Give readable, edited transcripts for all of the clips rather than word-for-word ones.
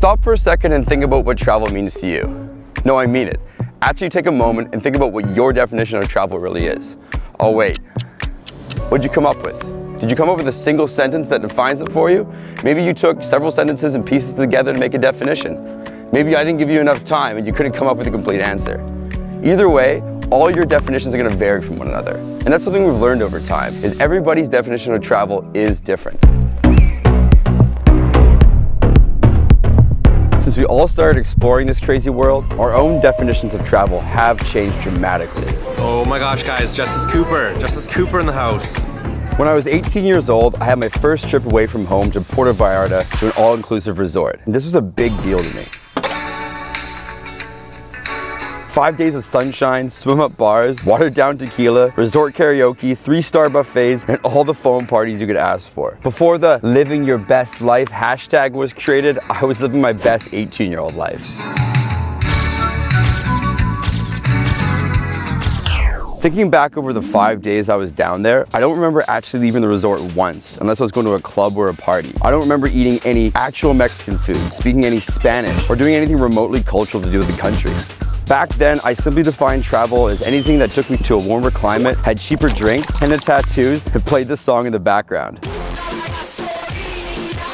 Stop for a second and think about what travel means to you. No, I mean it. Actually take a moment and think about what your definition of travel really is. Oh wait, what'd you come up with? Did you come up with a single sentence that defines it for you? Maybe you took several sentences and pieces together to make a definition. Maybe I didn't give you enough time and you couldn't come up with a complete answer. Either way, all your definitions are going to vary from one another. And that's something we've learned over time, is everybody's definition of travel is different. Since we all started exploring this crazy world, our own definitions of travel have changed dramatically. Oh my gosh guys, Justis Cooper in the house. When I was 18 years old, I had my first trip away from home to Puerto Vallarta to an all-inclusive resort. And this was a big deal to me. 5 days of sunshine, swim-up bars, watered-down tequila, resort karaoke, 3-star buffets, and all the phone parties you could ask for. Before the living your best life hashtag was created, I was living my best 18-year-old life. Thinking back over the 5 days I was down there, I don't remember actually leaving the resort once, unless I was going to a club or a party. I don't remember eating any actual Mexican food, speaking any Spanish, or doing anything remotely cultural to do with the country. Back then, I simply defined travel as anything that took me to a warmer climate, had cheaper drinks, and the tattoos, and played this song in the background.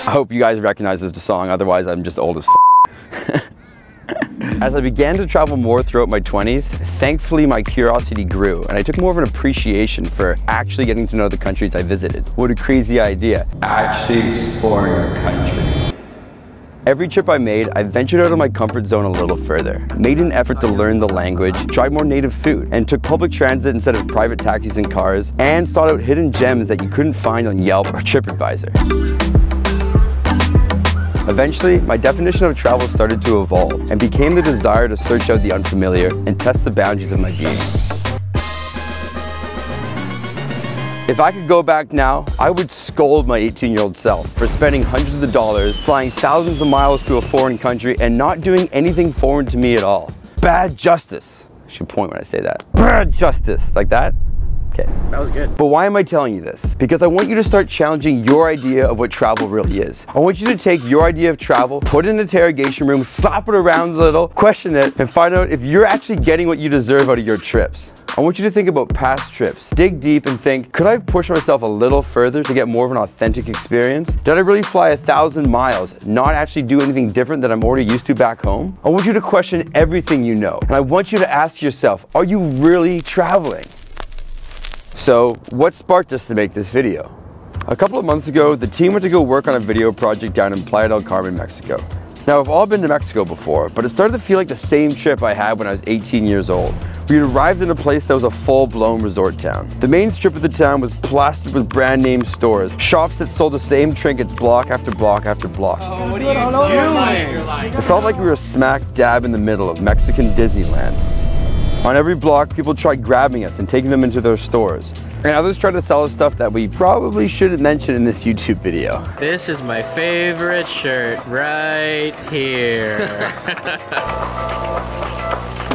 I hope you guys recognize this song, otherwise I'm just old as f***. As I began to travel more throughout my 20s, thankfully my curiosity grew and I took more of an appreciation for actually getting to know the countries I visited. What a crazy idea, actually exploring a country. Every trip I made, I ventured out of my comfort zone a little further, made an effort to learn the language, tried more native food, and took public transit instead of private taxis and cars, and sought out hidden gems that you couldn't find on Yelp or TripAdvisor. Eventually, my definition of travel started to evolve and became the desire to search out the unfamiliar and test the boundaries of my being. If I could go back now, I would scold my 18-year-old self for spending hundreds of dollars, flying thousands of miles to a foreign country, and not doing anything foreign to me at all. Bad justice. I should point when I say that. Bad justice. Like that? Okay. That was good. But why am I telling you this? Because I want you to start challenging your idea of what travel really is. I want you to take your idea of travel, put it in an interrogation room, slap it around a little, question it, and find out if you're actually getting what you deserve out of your trips. I want you to think about past trips. Dig deep and think, could I have pushed myself a little further to get more of an authentic experience? Did I really fly 1,000 miles, not actually do anything different that I'm already used to back home? I want you to question everything you know. And I want you to ask yourself, are you really traveling? So, what sparked us to make this video? A couple of months ago, the team went to go work on a video project down in Playa del Carmen, Mexico. Now, we've all been to Mexico before, but it started to feel like the same trip I had when I was 18 years old. We had arrived in a place that was a full-blown resort town. The main strip of the town was plastered with brand name stores, shops that sold the same trinkets block after block after block. Oh, what are you doing? It felt like we were smack dab in the middle of Mexican Disneyland. On every block, people tried grabbing us and taking them into their stores. And others tried to sell us stuff that we probably shouldn't mention in this YouTube video. This is my favorite shirt right here.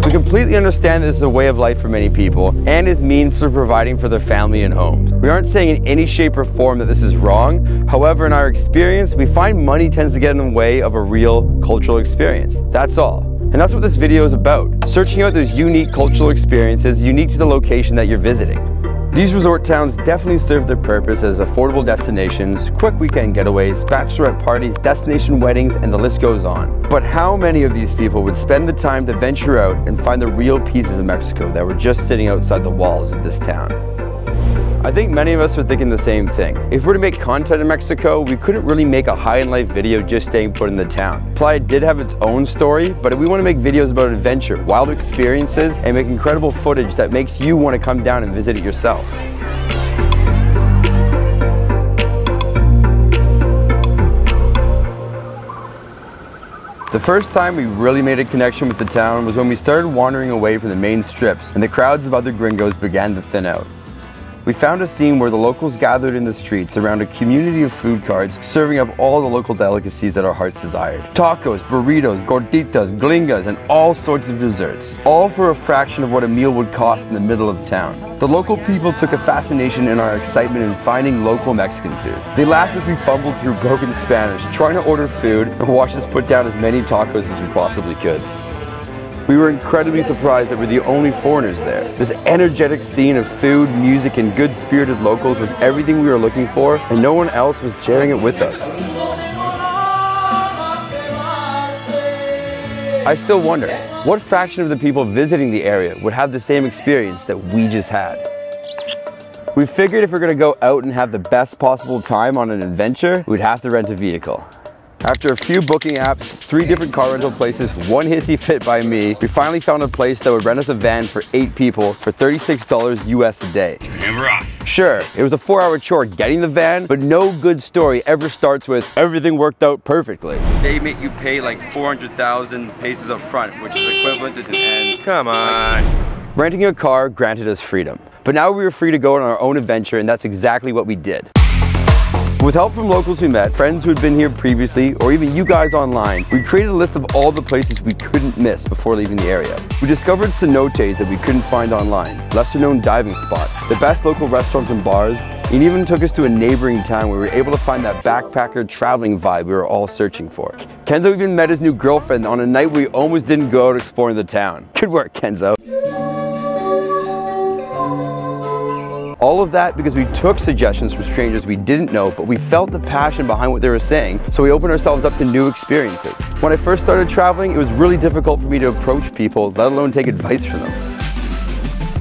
We completely understand this is a way of life for many people and is means for providing for their family and homes. We aren't saying in any shape or form that this is wrong. However, in our experience, we find money tends to get in the way of a real cultural experience. That's all. And that's what this video is about. Searching out those unique cultural experiences unique to the location that you're visiting. These resort towns definitely serve their purpose as affordable destinations, quick weekend getaways, bachelorette parties, destination weddings, and the list goes on. But how many of these people would spend the time to venture out and find the real pieces of Mexico that were just sitting outside the walls of this town? I think many of us are thinking the same thing. If we're to make content in Mexico, we couldn't really make a high-in-life video just staying put in the town. Playa did have its own story, but we want to make videos about adventure, wild experiences, and make incredible footage that makes you want to come down and visit it yourself. The first time we really made a connection with the town was when we started wandering away from the main strips and the crowds of other gringos began to thin out. We found a scene where the locals gathered in the streets around a community of food carts, serving up all the local delicacies that our hearts desired. Tacos, burritos, gorditas, glingas, and all sorts of desserts, all for a fraction of what a meal would cost in the middle of town. The local people took a fascination in our excitement in finding local Mexican food. They laughed as we fumbled through broken Spanish, trying to order food, and watched us put down as many tacos as we possibly could. We were incredibly surprised that we're the only foreigners there. This energetic scene of food, music, and good-spirited locals was everything we were looking for, and no one else was sharing it with us. I still wonder, what fraction of the people visiting the area would have the same experience that we just had? We figured if we're going to go out and have the best possible time on an adventure, we'd have to rent a vehicle. After a few booking apps, 3 different car rental places, 1 hissy fit by me, we finally found a place that would rent us a van for 8 people for $36 US a day. And we're off. Sure, it was a 4-hour chore getting the van, but no good story ever starts with everything worked out perfectly. They make you pay like 400,000 pesos up front, which is equivalent to and Come on. renting a car granted us freedom. But now we were free to go on our own adventure, and that's exactly what we did. With help from locals we met, friends who had been here previously, or even you guys online, we created a list of all the places we couldn't miss before leaving the area. We discovered cenotes that we couldn't find online, lesser known diving spots, the best local restaurants and bars, and even took us to a neighboring town where we were able to find that backpacker traveling vibe we were all searching for. Kenzo even met his new girlfriend on a night we almost didn't go out exploring the town. Good work, Kenzo. All of that because we took suggestions from strangers we didn't know, but we felt the passion behind what they were saying, so we opened ourselves up to new experiences. When I first started traveling, it was really difficult for me to approach people, let alone take advice from them.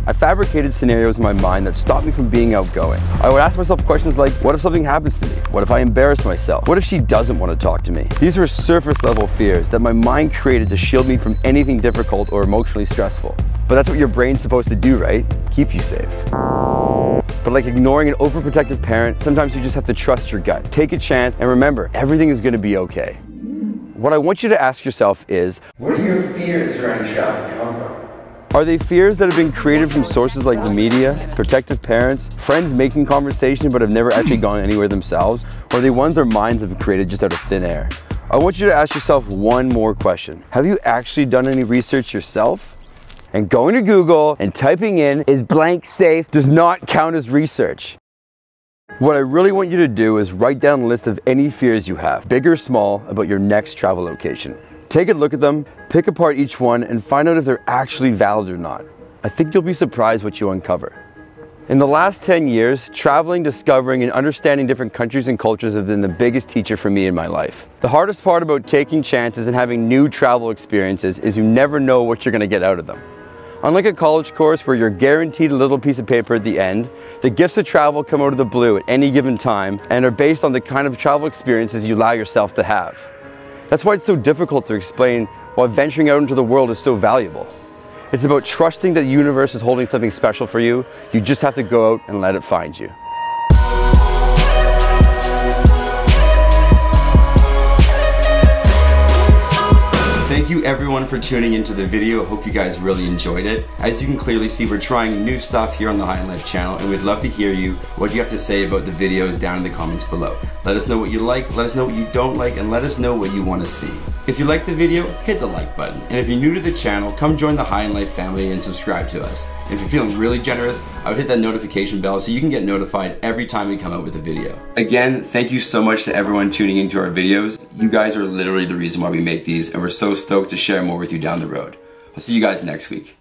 I fabricated scenarios in my mind that stopped me from being outgoing. I would ask myself questions like, what if something happens to me? What if I embarrass myself? What if she doesn't want to talk to me? These were surface level fears that my mind created to shield me from anything difficult or emotionally stressful. But that's what your brain's supposed to do, right? Keep you safe. But like ignoring an overprotective parent, sometimes you just have to trust your gut. Take a chance, and remember, everything is going to be okay. What I want you to ask yourself is, where do your fears surrounding travel come from? Are they fears that have been created from sources like the media, protective parents, friends making conversation but have never actually gone anywhere themselves? Or are they ones our minds have created just out of thin air? I want you to ask yourself one more question. Have you actually done any research yourself? And going to Google and typing in, is blank safe, does not count as research. What I really want you to do is write down a list of any fears you have, big or small, about your next travel location. Take a look at them, pick apart each one, and find out if they're actually valid or not. I think you'll be surprised what you uncover. In the last 10 years, traveling, discovering, and understanding different countries and cultures have been the biggest teacher for me in my life. The hardest part about taking chances and having new travel experiences is you never know what you're going to get out of them. Unlike a college course where you're guaranteed a little piece of paper at the end, the gifts of travel come out of the blue at any given time and are based on the kind of travel experiences you allow yourself to have. That's why it's so difficult to explain why venturing out into the world is so valuable. It's about trusting that the universe is holding something special for you. You just have to go out and let it find you. Thank you everyone for tuning into the video. I hope you guys really enjoyed it. As you can clearly see, we're trying new stuff here on the High in Life channel, and we'd love to hear what you have to say about the videos down in the comments below. Let us know what you like, let us know what you don't like, and let us know what you want to see. If you like the video, hit the like button. And if you're new to the channel, come join the High in Life family and subscribe to us. And if you're feeling really generous, I would hit that notification bell so you can get notified every time we come out with a video. Again, thank you so much to everyone tuning into our videos. You guys are literally the reason why we make these, and we're so stoked to share more with you down the road. I'll see you guys next week.